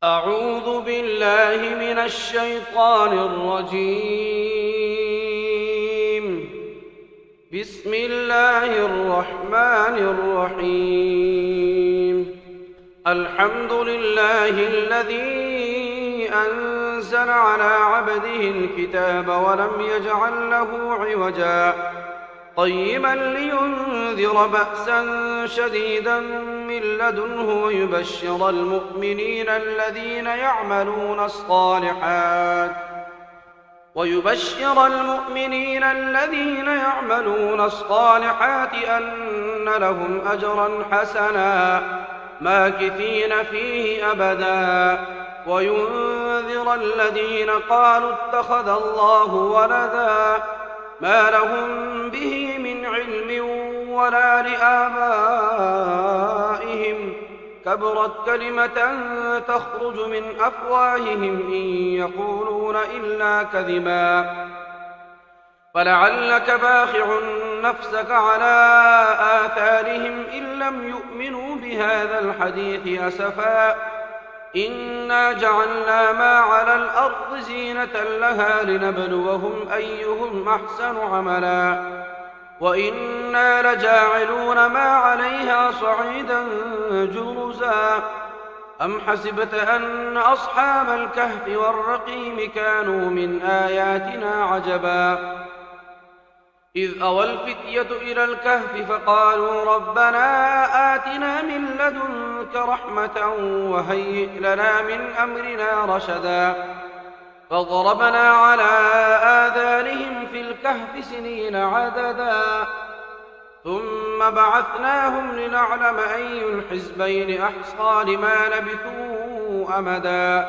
أعوذ بالله من الشيطان الرجيم. بسم الله الرحمن الرحيم. الحمد لله الذي أنزل على عبده الكتاب ولم يجعل له عوجا قيما لينذر بأسا شديدا من لدنه ويبشر المؤمنين الذين يعملون الصالحات أن لهم أجرا حسنا ماكثين فيه أبدا، وينذر الذين قالوا اتخذ الله ولدا ما لهم به من علم ولا لآبائهم، كبرت كلمة تخرج من أفواههم إن يقولون إلا كذبا. فلعلك باخع نفسك على آثارهم إن لم يؤمنوا بهذا الحديث أسفا. إنا جعلنا ما على الأرض زينة لها لنبلوهم أيهم أحسن عملا، وإنا لجاعلون ما عليها صعيدا جرزا. أم حسبت أن أصحاب الكهف والرقيم كانوا من آياتنا عجبا، إذ أوى الفتية إلى الكهف فقالوا ربنا آتنا من لدنك رحمة وهيئ لنا من أمرنا رشدا. فضربنا على آذانهم في الكهف سنين عددا، ثم بعثناهم لنعلم أي الحزبين أحصى لما لبثوا أمدا.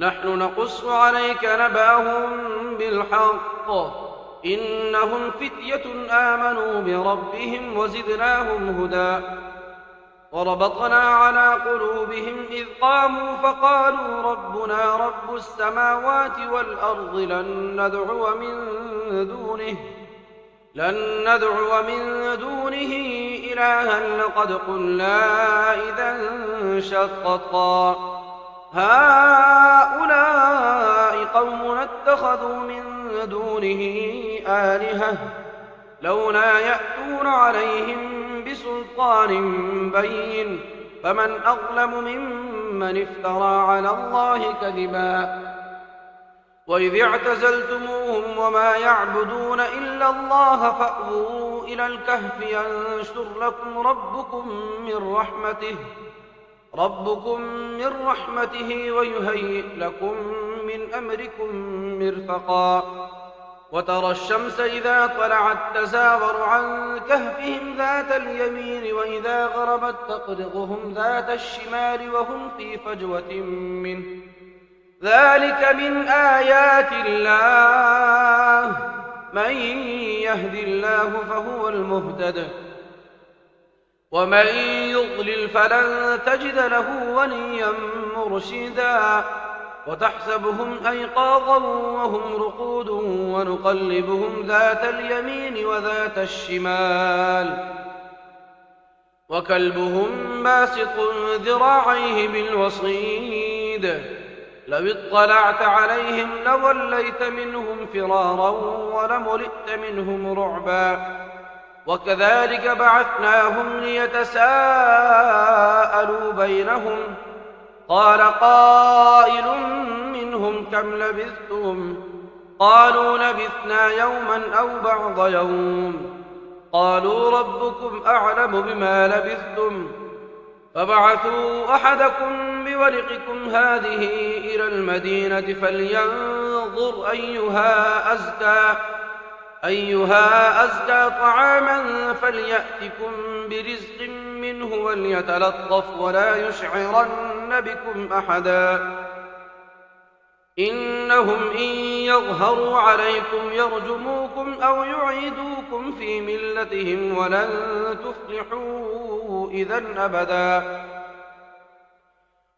نحن نقص عليك نبأهم بالحق، إنهم فتية آمنوا بربهم وزدناهم هدى. وربطنا على قلوبهم إذ قاموا فقالوا ربنا رب السماوات والأرض لن ندعو من دونه إلها لقد قلنا إذا شططا. هؤلاء قوم اتخذوا من دونه آلهة لولا يأتون عليهم بسلطان بين، فمن أظلم ممن افترى على الله كذبا. وإذ اعتزلتموهم وما يعبدون إلا الله فأووا إلى الكهف ينشر لكم ربكم من رحمته ويهيئ لكم من أمركم مرفقا. وترى الشمس إذا طلعت تزاور عن كهفهم ذات اليمين وإذا غربت تقرضهم ذات الشمال وهم في فجوة منه، ذلك من آيات الله، من يهد الله فهو المهتد، ومن يضلل فلن تجد له وليا مرشدا. وتحسبهم أيقاظا وهم رقود ونقلبهم ذات اليمين وذات الشمال وكلبهم باسط ذراعيه بالوصيد، لو اطلعت عليهم لوليت منهم فرارا ولملئت منهم رعبا. وكذلك بعثناهم ليتساءلوا بينهم، قال قائل منهم كم لبثتم؟ قالوا لبثنا يوما أو بعض يوم، قالوا ربكم أعلم بما لبثتم فابعثوا أحدكم بورقكم هذه إلى المدينة فلينظر أيها أزكى طعاما فليأتكم برزق منه وليتلطف ولا يشعرن بكم أحدا. إنهم إن يظهروا عليكم يرجموكم أو يعيدوكم في ملتهم ولن تفلحوا إذا أبدا.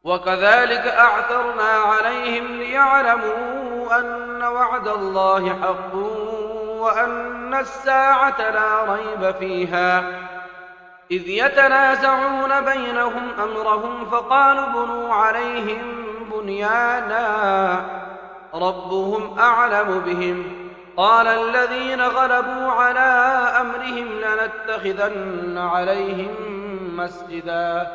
وكذلك أعثرنا عليهم ليعلموا أن وعد الله حق وأن الساعة لا ريب فيها إذ يتنازعون بينهم أمرهم فقالوا بنوا عليهم بنيانا ربهم أعلم بهم قال الذين غلبوا على أمرهم لنتخذن عليهم مسجدا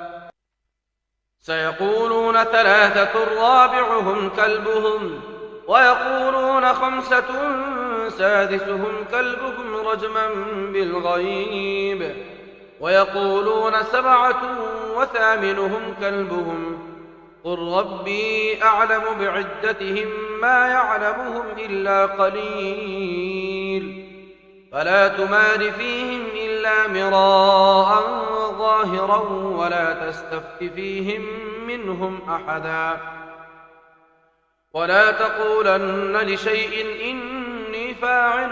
سيقولون ثلاثة رابعهم كلبهم ويقولون خمسة سادسهم كلبهم رجما بالغيب ويقولون سبعة وثامنهم كلبهم قل ربي أعلم بعدتهم ما يعلمهم إلا قليل فلا تمار فيهم إلا مراء ظاهرا ولا تستفت فيهم منهم أحدا ولا تقولن لشيء إني فاعل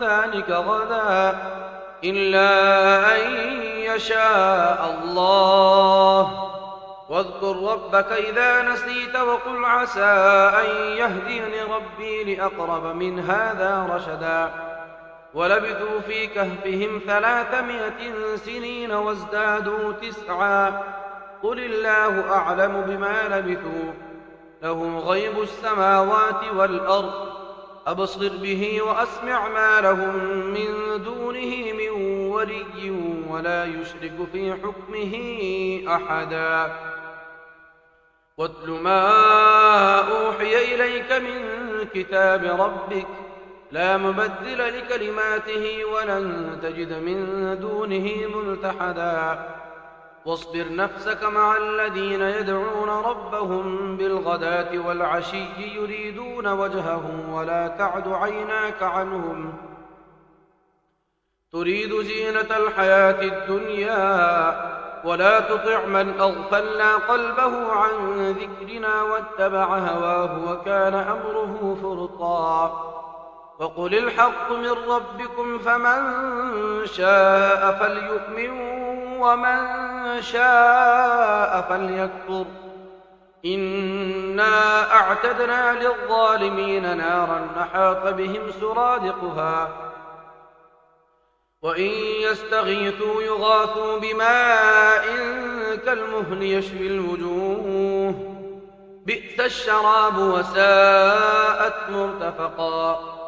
ذلك غدا إلا أن يشاء الله واذكر ربك إذا نسيت وقل عسى أن يهديني ربي لأقرب من هذا رشدا ولبثوا في كهفهم 300 سنين وازدادوا 9 قل الله أعلم بما لبثوا له غيب السماوات والأرض أبصر به وأسمع ما لهم من دونه من ولي ولا يشرك في حكمه أحدا واتل ما أوحي إليك من كتاب ربك لا مبدل لكلماته ولن تجد من دونه ملتحدا واصبر نفسك مع الذين يدعون ربهم بالغداة والعشي يريدون وجهه ولا تعد عيناك عنهم تريد زينة الحياة الدنيا ولا تطع من أغفلنا قلبه عن ذكرنا واتبع هواه وكان أمره فرطا وقل الحق من ربكم فمن شاء فليؤمن ومن شاء فليكفر إنا أعتدنا للظالمين نارا أحاط بهم سرادقها وإن يستغيثوا يغاثوا بماء كالمهل يشوي الوجوه بئس الشراب وساءت مرتفقا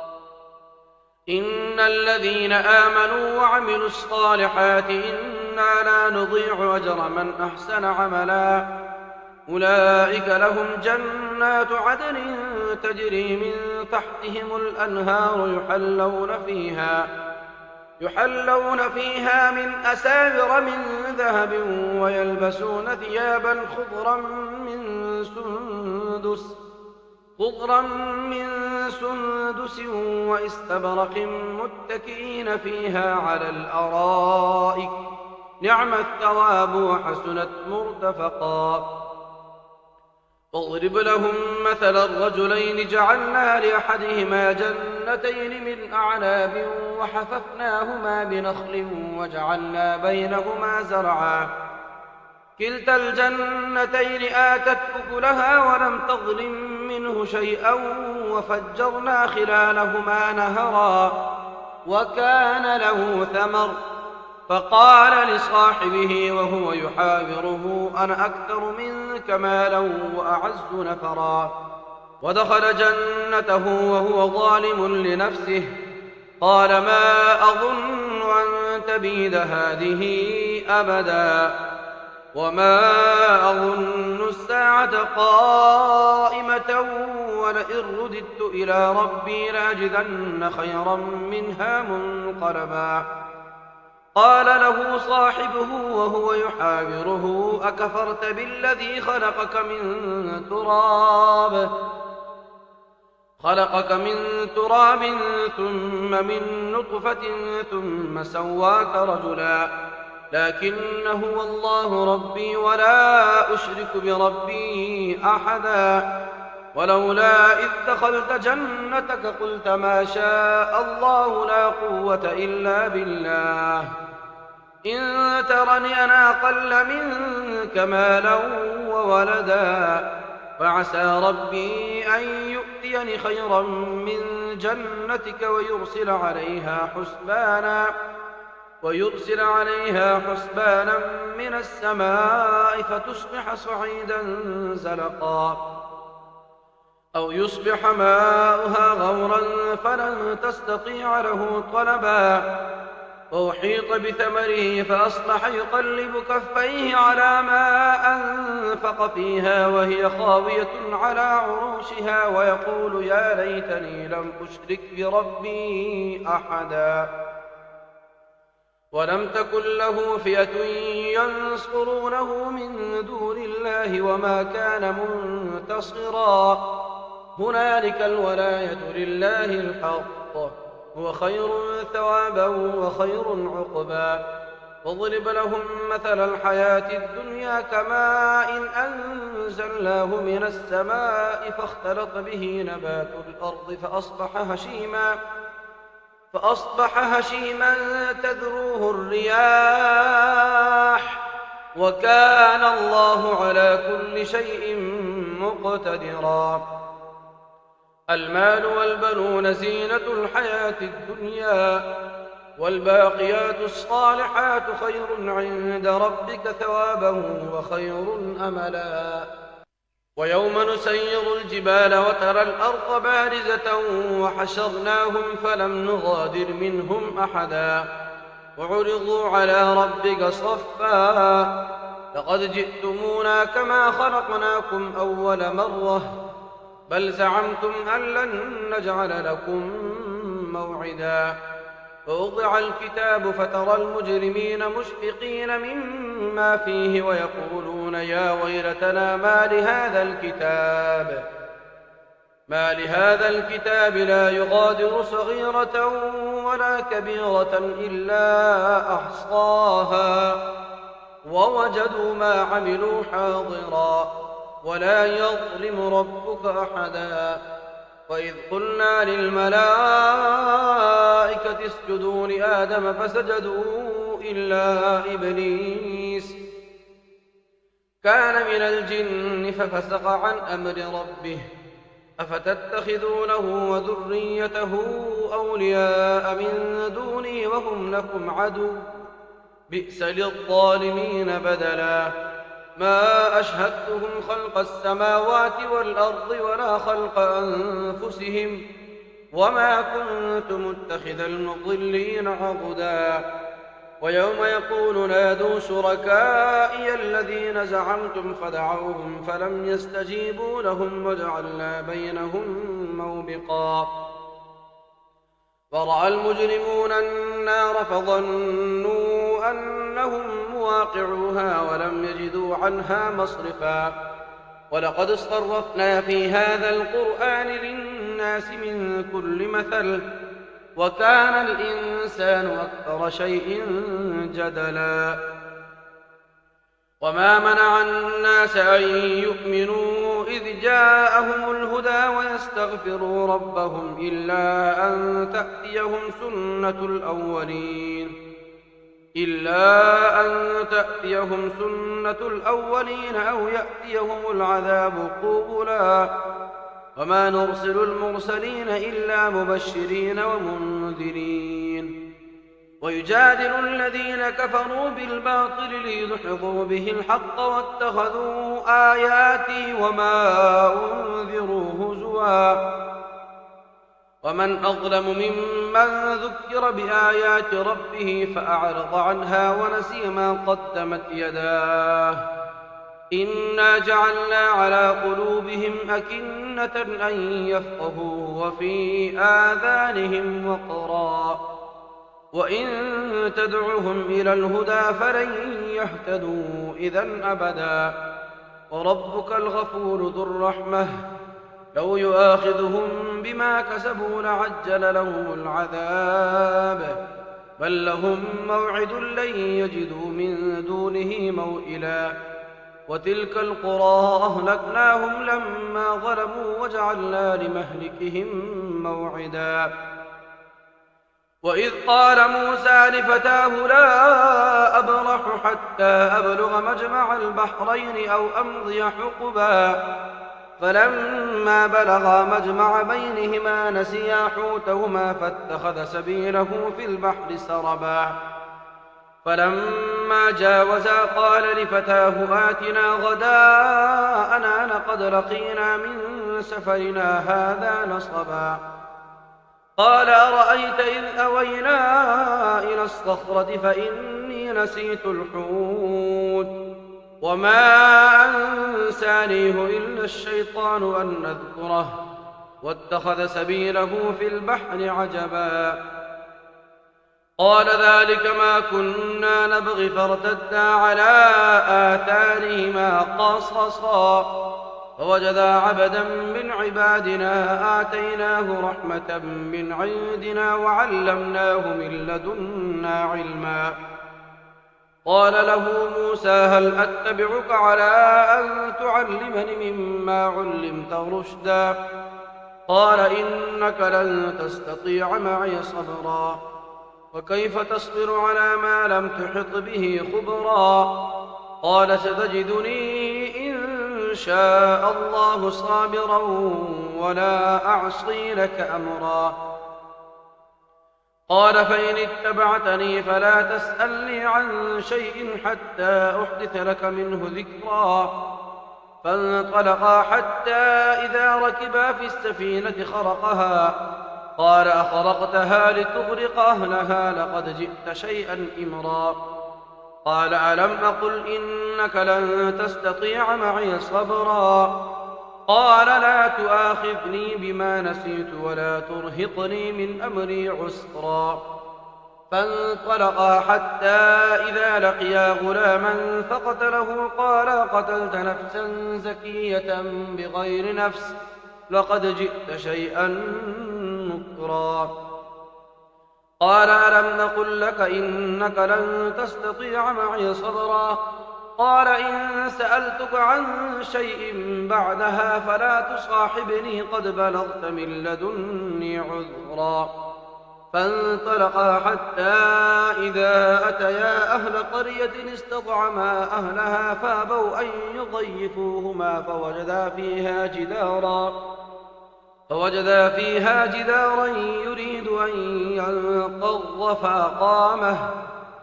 إن الذين آمنوا وعملوا الصالحات إنا لا نضيع أجر من أحسن عملا أولئك لهم جنات عدن تجري من تحتهم الأنهار يحلون فيها من أساور من ذهب ويلبسون ثيابا خضرا من سندس واستبرق متكئين فيها على الأرائك نعم الثواب وحسنت مرتفقا واضرب لهم مثل الرجلين جعلنا لأحدهما جنتين من أعناب وحففناهما بنخل وجعلنا بينهما زرعا كلتا الجنتين آتت أكلها ولم تظلم منه شيئا وفجرنا خلالهما نهرا وكان له ثمر فقال لصاحبه وهو يحاوره أنا أكثر منك مالا وأعز نفرا ودخل جنته وهو ظالم لنفسه قال ما أظن أن تبيد هذه أبدا وما أظن الساعة قائمة ولئن رددت إلى ربي لأجدن خيرا منها منقلبا قال له صاحبه وهو يحاوره أكفرت بالذي خلقك من تراب ثم من نطفة ثم سواك رجلا لكن هو الله ربي ولا أشرك بربي أحدا ولولا إذ دخلت جنتك قلت ما شاء الله لا قوة إلا بالله إن ترني أنا أقل منك مالا وولدا فعسى ربي أن يؤتيني خيرا من جنتك ويرسل عليها حسبانا ويرسل عليها حسبانا من السماء فتصبح صعيدا زلقا أو يصبح ماؤها غورا فلن تستطيع له طلبا وأحيط بثمره فأصبح يقلب كفيه على ما أنفق فيها وهي خاوية على عروشها ويقول يا ليتني لم أشرك بربي أحدا ولم تكن له فئة ينصرونه من دون الله وما كان منتصرا هنالك الولاية لله الحق هو خير ثوابا وخير عقبا واضرب لهم مثل الحياة الدنيا كماء إن أنزلناه من السماء فاختلط به نبات الأرض فأصبح هشيما تذروه الرياح وكان الله على كل شيء مقتدرا المال والبنون زينة الحياة الدنيا والباقيات الصالحات خير عند ربك ثوابا وخير أملا ويوم نسير الجبال وترى الأرض بارزة وحشرناهم فلم نغادر منهم أحدا وعرضوا على ربك صفا لقد جئتمونا كما خلقناكم أول مرة بل زعمتم أن لن نجعل لكم موعدا فوضع الكتاب فترى المجرمين مشفقين مما فيه ويقولون يا ويلتنا ما لهذا الكتاب لا يغادر صغيرة ولا كبيرة إلا أحصاها ووجدوا ما عملوا حاضرا ولا يظلم ربك أحدا وإذ قلنا للملائكة اسجدوا لآدم فسجدوا إلا إبليس كان من الجن ففسق عن أمر ربه أفتتخذونه وذريته أولياء من دوني وهم لكم عدو بئس للظالمين بدلا ما أشهدتهم خلق السماوات والأرض ولا خلق أنفسهم وما كنت متخذ المضلين عضدا ويوم يقول نادوا شركائي الذين زعمتم فدعوهم فلم يستجيبوا لهم وجعلنا بينهم موبقا فرأى المجرمون النار فظنوا أنهم مواقعوها ولم يجدوا عنها مصرفا ولقد صرفنا في هذا القرآن للناس من كل مثل وكان الإنسان أكثر شيء جدلا وما منع الناس أن يؤمنوا إذ جاءهم الهدى ويستغفروا ربهم إلا أن تأتيهم سنة الأولين أو يأتيهم العذاب قبلا وما نرسل المرسلين إلا مبشرين ومنذرين ويجادل الذين كفروا بالباطل ليدحضوا به الحق واتخذوا آياتي وما أنذروا هزوا ومن أظلم ممن ذكر بآيات ربه فأعرض عنها ونسي ما قدمت يداه إنا جعلنا على قلوبهم أكنة أن يفقهوا وفي آذانهم وقرا وإن تدعهم إلى الهدى فلن يهتدوا إذن أبدا وربك الغفور ذو الرحمة لو يؤاخذهم بما كسبوا لعجل لهم العذاب بل لهم موعد لن يجدوا من دونه موئلا وتلك القرى أهلكناهم لما ظلموا وجعلنا لمهلكهم موعدا وإذ قال موسى لفتاه لا أبرح حتى أبلغ مجمع البحرين أو أمضي حقبا فلما بلغا مجمع بينهما نسيا حوتهما فاتخذ سبيله في البحر سربا فلما جاوزا قال لفتاه آتنا غداءنا لقد لقينا من سفرنا هذا نصبا. قال أرأيت إذ أوينا إلى الصخرة فإني نسيت الحوت وما أنسانيه إلا الشيطان أن نذكره واتخذ سبيله في البحر عجبا. قال ذلك ما كنا نبغي فارتدا على آثارهما قصصا فوجدا عبدا من عبادنا آتيناه رحمة من عندنا وعلمناه من لدنا علما. قال له موسى هل أتبعك على أن تعلمني مما علمت رشدا؟ قال إنك لن تستطيع معي صبرا وكيف تصبر على ما لم تحط به خبرا؟ قال ستجدني إن شاء الله صابرا ولا أعصي لك أمرا. قال فإن اتبعتني فلا تسألني عن شيء حتى أحدث لك منه ذكرا. فانطلقا حتى إذا ركبا في السفينة خرقها قال أخرقتها لتغرق أهلها لقد جئت شيئا إمرا. قال ألم أقل إنك لن تستطيع معي صبرا؟ قال لا تؤاخذني بما نسيت ولا ترهقني من أمري عسرا. فانطلقا حتى إذا لقيا غلاما فقتله قال قتلت نفسا زكية بغير نفس لقد جئت شيئا نكرا. قال ألم نقل لك إنك لن تستطيع معي صبرا؟ قال إن سألتك عن شيء بعدها فلا تصاحبني قد بلغت من لدني عذرا. فانطلقا حتى إذا أتيا أهل قرية استطعما أهلها فابوا أن يضيفوهما فوجدا فيها جدارا يريد أن ينقض فأقامه.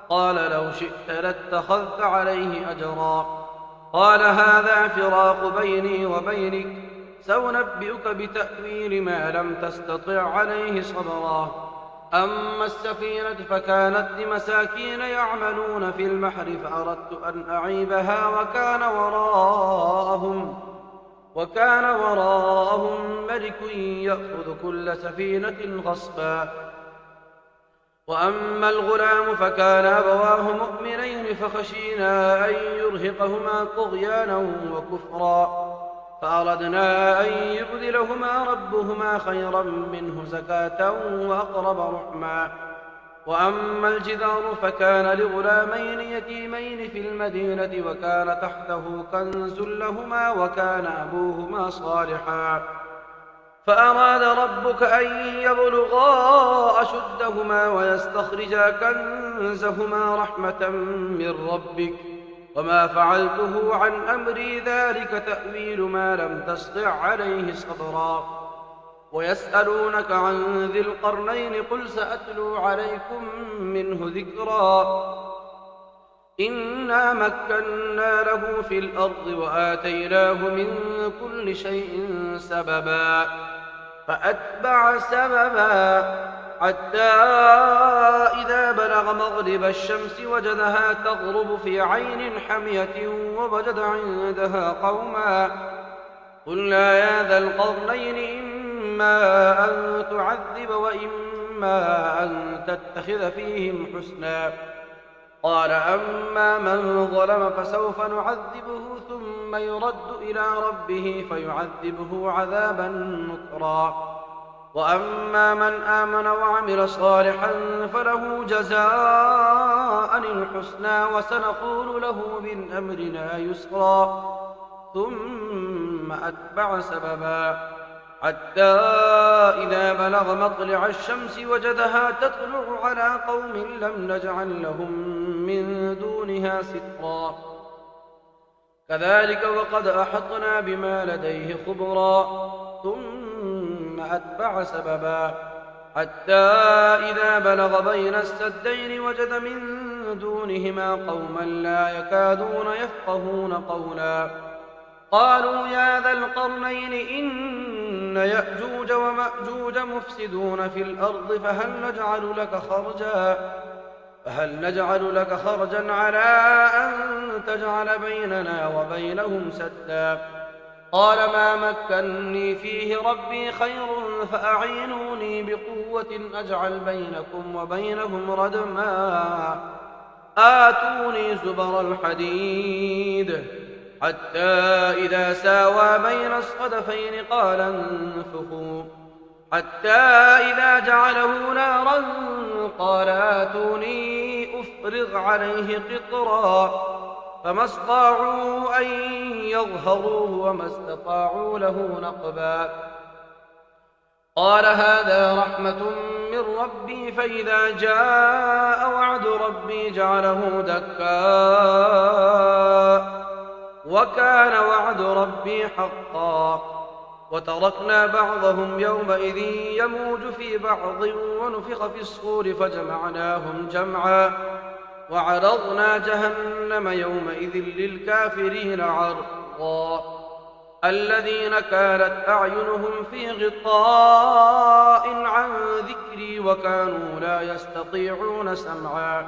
قال لو شئت لاتخذت عليه أجرا. قال هذا فراق بيني وبينك سأنبئك بتأويل ما لم تستطع عليه صبرا. أما السفينة فكانت لمساكين يعملون في البحر فأردت أن أعيبها وكان وراءهم ملك يأخذ كل سفينة غصبا. وأما الغلام فكان أبواه مؤمنين فخشينا أن يرهقهما طغيانا وكفرا فأردنا أن يبدلهما ربهما خيرا منه زكاة وأقرب رحما. وأما الجدار فكان لغلامين يتيمين في المدينة وكان تحته كنز لهما وكان أبوهما صالحا فأراد ربك أن يبلغا أشدهما ويستخرجا كنزهما رحمة من ربك وما فعلته عن أمري ذلك تأويل ما لم تستطع عليه صبرا. ويسألونك عن ذي القرنين قل سأتلو عليكم منه ذكرا. إنا مكنا له في الأرض وآتيناه من كل شيء سببا فأتبع سببا حتى إذا بلغ مغرب الشمس وجدها تغرب في عين حمية ووجد عندها قوما قلنا يا ذا القرنين إما أن تعذب وإما أن تتخذ فيهم حسنا. قال أما من ظلم فسوف نعذبه ثم يرد إلى ربه فيعذبه عذابا نكرا. وأما من آمن وعمل صالحا فله جزاء الحسنى وسنقول له من أمرنا يسرا. ثم أتبع سببا حتى إذا بلغ مطلع الشمس وجدها تطلع على قوم لم نجعل لهم من دونها سترا. كذلك وقد أحطنا بما لديه خبرا. ثم أتبع سببا حتى إذا بلغ بين السدين وجد من دونهما قوما لا يكادون يفقهون قولا. قالوا يا ذا القرنين إن يأجوج ومأجوج مفسدون في الأرض فهل نجعل لك خرجا على أن تجعل بيننا وبينهم سدا. قال ما مكني فيه ربي خير فأعينوني بقوة أجعل بينكم وبينهم ردما. آتوني زبر الحديد حتى إذا ساوى بين الصدفين قال انفخوا حتى إذا جعله نارا قال آتوني أفرغ عليه قطرا. فما استطاعوا أن يظهروه وما استطاعوا له نقبا. قال هذا رحمة من ربي فإذا جاء وعد ربي جعله دكا وكان وعد ربي حقا. وتركنا بعضهم يومئذ يموج في بعض ونفخ في الصور فجمعناهم جمعا وعرضنا جهنم يومئذ للكافرين عرضا. الذين كانت أعينهم في غطاء عن ذكري وكانوا لا يستطيعون سمعا.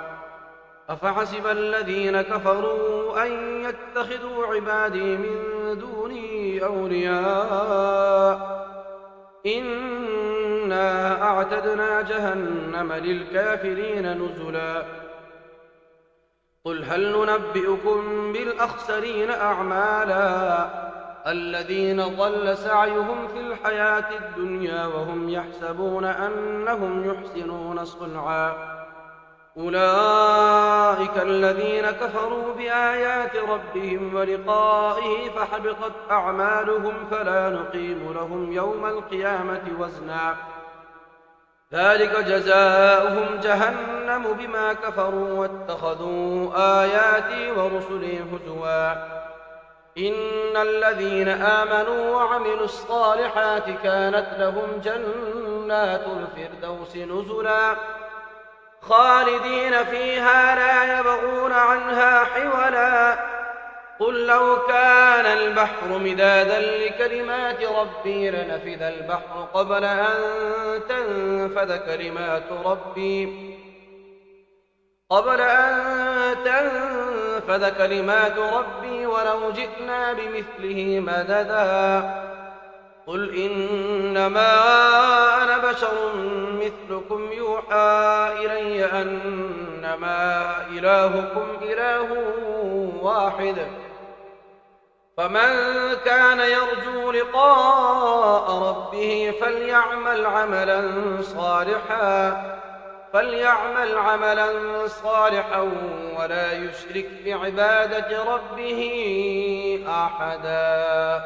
أفحسب الذين كفروا أن يتخذوا عبادي من دوني أولياء إنا أعتدنا جهنم للكافرين نزلا. قل هل ننبئكم بالأخسرين أعمالا الذين ضل سعيهم في الحياة الدنيا وهم يحسبون أنهم يحسنون صنعا. أولئك الذين كفروا بآيات ربهم ولقائه فحبطت أعمالهم فلا نقيم لهم يوم القيامة وزنا. ذلك جزاؤهم جهنم بما كفروا واتخذوا آياتي ورسلي هزوا. إن الذين آمنوا وعملوا الصالحات كانت لهم جنات الفردوس نزلا خالدين فيها لا يبغون عنها حولا. قل لو كان البحر مدادا لكلمات ربي لنفذ البحر قبل أن تنفذ كلمات ربي ولو جئنا بمثله مددا. قل إنما أنا بشر مثلكم يوحى إلي أنما إلهكم إله واحد فمن كان يرجو لقاء ربه فليعمل عملا صالحا ولا يشرك بعبادة ربه أحدا.